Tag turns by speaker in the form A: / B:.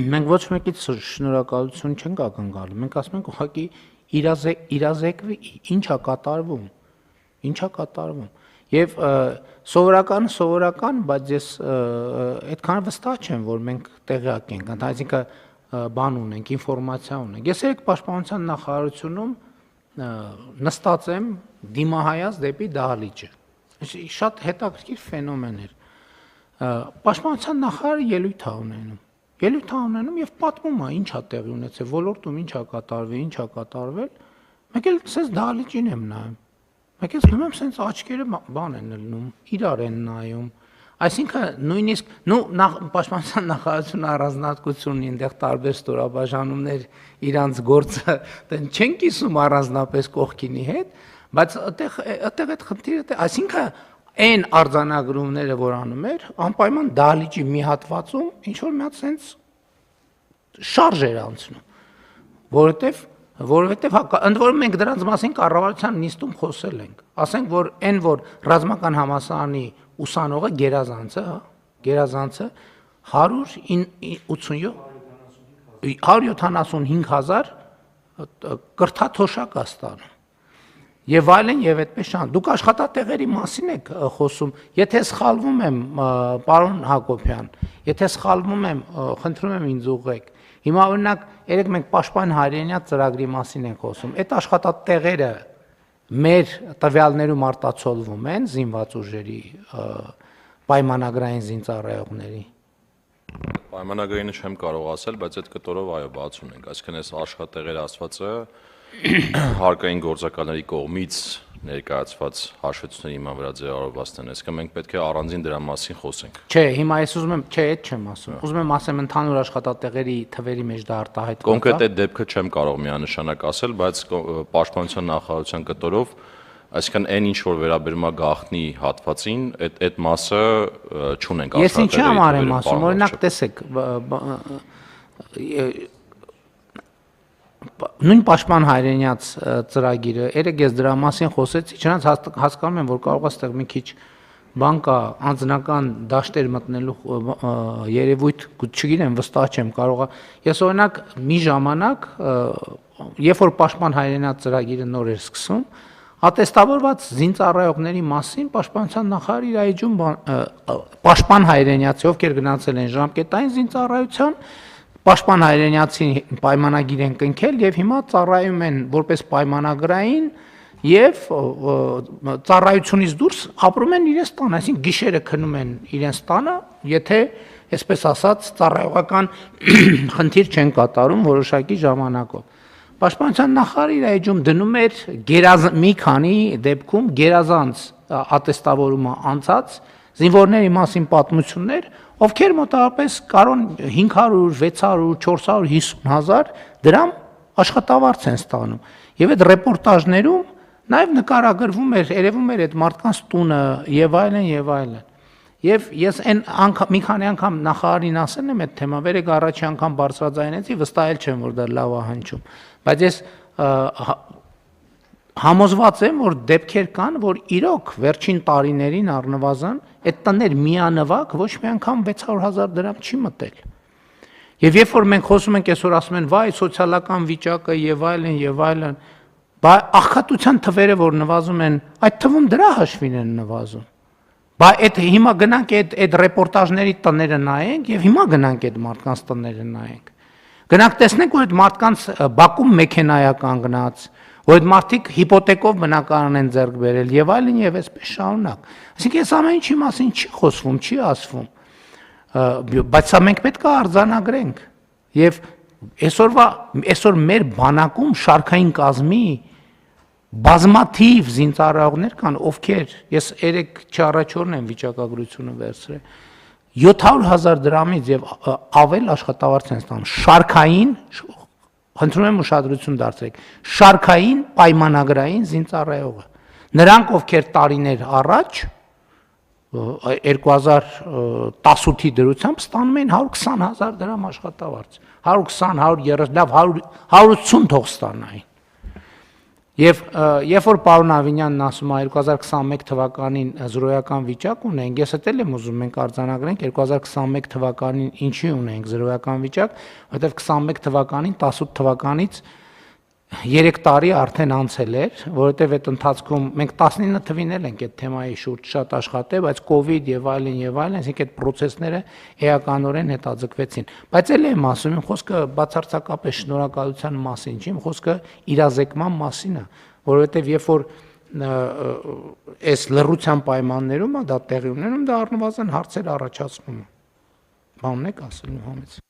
A: Մենք ոչ մեկից շնորհակալություն չենք ակնկալում, մենք ասում ենք ուղղակի իրազեկվի ինչա կատարվում։ Եվ սովորական, բայց ես այդքան վստահ չեմ, որ մենք տեղյակ ենք, այսինքն բան ունենք, ինֆորմացիա ունենք։ Ես երեք պաշտպանության նախարարությունում նստած եմ դիմահայաց դեպի դահլիճը։ Շատ հետաքրքիր ֆենոմեն էր։ Պաշտպանության նախարարը ելույթ է ունենում եւ պատմում է ինչա տեղի ունեցել, ոլորտում ինչա կատարվել, ինչա կատարվել։ Մեկ էլ սենց դահլիճին եմ նայում։ Մեկ էլ նույնիսկ սենց աչքերը բան են լնում, իրար են նայում։ Այսինքն նույնիսկ պաշտպանության նախարարությունը առանձնահատկություն ունի, այնտեղ տարբեր ստորաբաժանումներ իրանց գործը չեն կիսում առանձնապես կողքինի հետ, բայց այդտեղ այդ խնդիրը, այսինքն այն արձանագրումները, որ անում էր, անպայման դահլիճի մի հատվածում ինչ որ մի հատ սենց շարժ էր անցնում, որովհետև ընդ որում մենք դրանց մասին կառավարության նիստում խոսել ենք, ասենք որ այն որ ռազմական համալսարանի ուսանողը գերազանցը 175,000 կրթաթոշակ է ստանում եւ այլն եւ այդպես շան։ Դուք աշխատատեղերի մասին եք խոսում, եթե սխալվում եմ, պարոն Հակոբյան, եթե սխալվում եմ, խնդրում եմ ինձ ուղղեք։ Հիմա օրինակ երեք մենք պաշտպան հայրենիաց ծրագրի մասին ենք խոսում։ Այդ աշխատատեղերը մեր տվյալներում արտացոլվում են զինված ուժերի պայմանագրային զինծառայողների։
B: Պայմանագրինը չեմ կարող ասել, բայց այդ կտորով այո բացում ենք, այսինքն այս աշխատատեղերը ասվածը հարկային գործակալների կողմից ներկայացված հաշվետվությունների հիման վրա ձևավորված են, այսինքն մենք պետք է առանձին դրա մասին խոսենք։
A: Չէ, հիմա ես ուզում եմ, չէ, այդ չեմ ասում։ Ուզում եմ ասեմ ընդհանուր աշխատատեղերի թվերի մեջ դա արտահայտվում է։
B: Կոնկրետ այդ դեպքը չեմ կարող միանշանակ ասել, բայց պաշտպանության նախարարության կտորով, այսինքն այն ինչ որ վերաբերում է գաղտնի հատվածին, այդ մասը չունենք
A: աշխատատեղերի։ Ես ինչի համար եմ ասում, օրինակ տեսեք, նույն պաշտպան հայրենիաց ծրագիրը, երեք ես դրա մասին խոսեցի, չնայած հասկանում եմ, որ կարող է ստեղ մի քիչ բան կա, անձնական դաշտեր մտնելու երևույթ, չգիտեմ, վստահ չեմ, կարող է։ Ես օրինակ մի ժամանակ, երբ որ պաշտպան հայրենիաց ծրագիրը նոր էր սկսում, ատեստավորված զինծառայողների մասին պաշտպանության նախարարը իր այջում պաշտպան հայրենիացի, ովքեր գնացել են ժամկետային զինծառայության, պաշտպան հայրենիացի պայմանագիր են կնքել եւ հիմա ծառայում են որպես պայմանագրային եւ ծառայությունից դուրս ապրում են իրենց տանը, այսինքն գիշերը քնում են իրենց տանը, եթե այսպես ասած ծառայողական խնդիր չեն կատարում որոշակի ժամանակով։ Պաշտպանության նախարարը իր այջում դնում էր մի քանի դեպքում գերազանց ատեստավորումը անցած զինվորների մասին պատմություններ, ովքեր մոտավորապես կարոն 500, 600, 450 հազար դրամ աշխատավարձ են ստանում։ Եվ այդ ռեպորտաժներում նաև նկարագրվում էր, երևում էր այդ մարդկանց տունը եւ այլն եւ այլն։ Եվ ես այն մի քանի անգամ նախարարին ասել եմ այդ թեմա, վերեք առաջի անգամ բարձրաձայնեցի, վստահ չեմ, որ դա լավ է հնչում, բայց ես համոզված եմ, որ դեպքեր կան, որ իրոք վերջին տարիներին առնվազն այդ տներ միանվագ ոչ մի անգամ 600,000 դրամ չի մտել։ Եվ երբ որ մենք խոսում ենք այսօր ասում են, վայ, սոցիալական վիճակը եւ այլն, բա աղքատության թվերը որ նվազում են, այդ թվում դրա հաշվին են նվազում։ Բա այդ հիմա գնանք այդ ռեպորտաժների տները նայենք եւ հիմա գնանք այդ մարդկանց տները նայենք։ Գնանք տեսնենք, որ այդ մարդկանց բակում մեքենայա կանգնած, որ այդ մարդիկ հիպոթեկով բնակարան են ձեռք բերել եւ այլն եւ այսպես շարունակ։ Այսինքն այս ամեն ինչի մասին չի խոսվում, չի ասվում։ Բայց սա մենք պետք է արձանագրենք։ Եվ այսօր մեր բանակում շարքային կազմի բազմաթիվ զինծառայողներ կան, ովքեր, ես երեք չառաջորն եմ վիճակագրությունը վերցրել, 700,000 դրամից եւ ավել աշխատավարձ են ստանում շարքային, խնդրում եմ ուշադրություն դարձրեք, շարքային պայմանագրային զինծառայողը։ Նրանք, ովքեր տարիներ առաջ 2018-ի դրությամբ ստանում էին 120,000 դրամ աշխատավարձ, 120, 130, լավ 180 թող ստանային։ Եվ երբ որ պարոն Ավինյանն ասում է 2021 թվականին զրոյական վիճակ ունենք, ես էլ եմ ուզում մենք արձանագրենք 2021 թվականին ինչի ունենք զրոյական վիճակ, որովհետև 21 թվականին 18 թվականից 3 տարի արդեն անցել էր, որովհետև այդ ընթացքում մենք 19 թվին էլ ենք այդ թեմայի շուրջ շատ աշխատել, բայց կոവിഡ് եւ այլն, այսինքն այդ process-ները էականորեն հետաձգվեցին։ Բայց էլ եմ ասում, իմ խոսքը բացարձակապես շնորհակալության մասին չի, իմ խոսքը իրազեկման մասին է, որովհետև երբ որ այս լռության պայմաններում է դա տեղի ունենում, դա առնվազն հարցեր առաջացնում է։ Բանն եք ասել Մուհամեդ։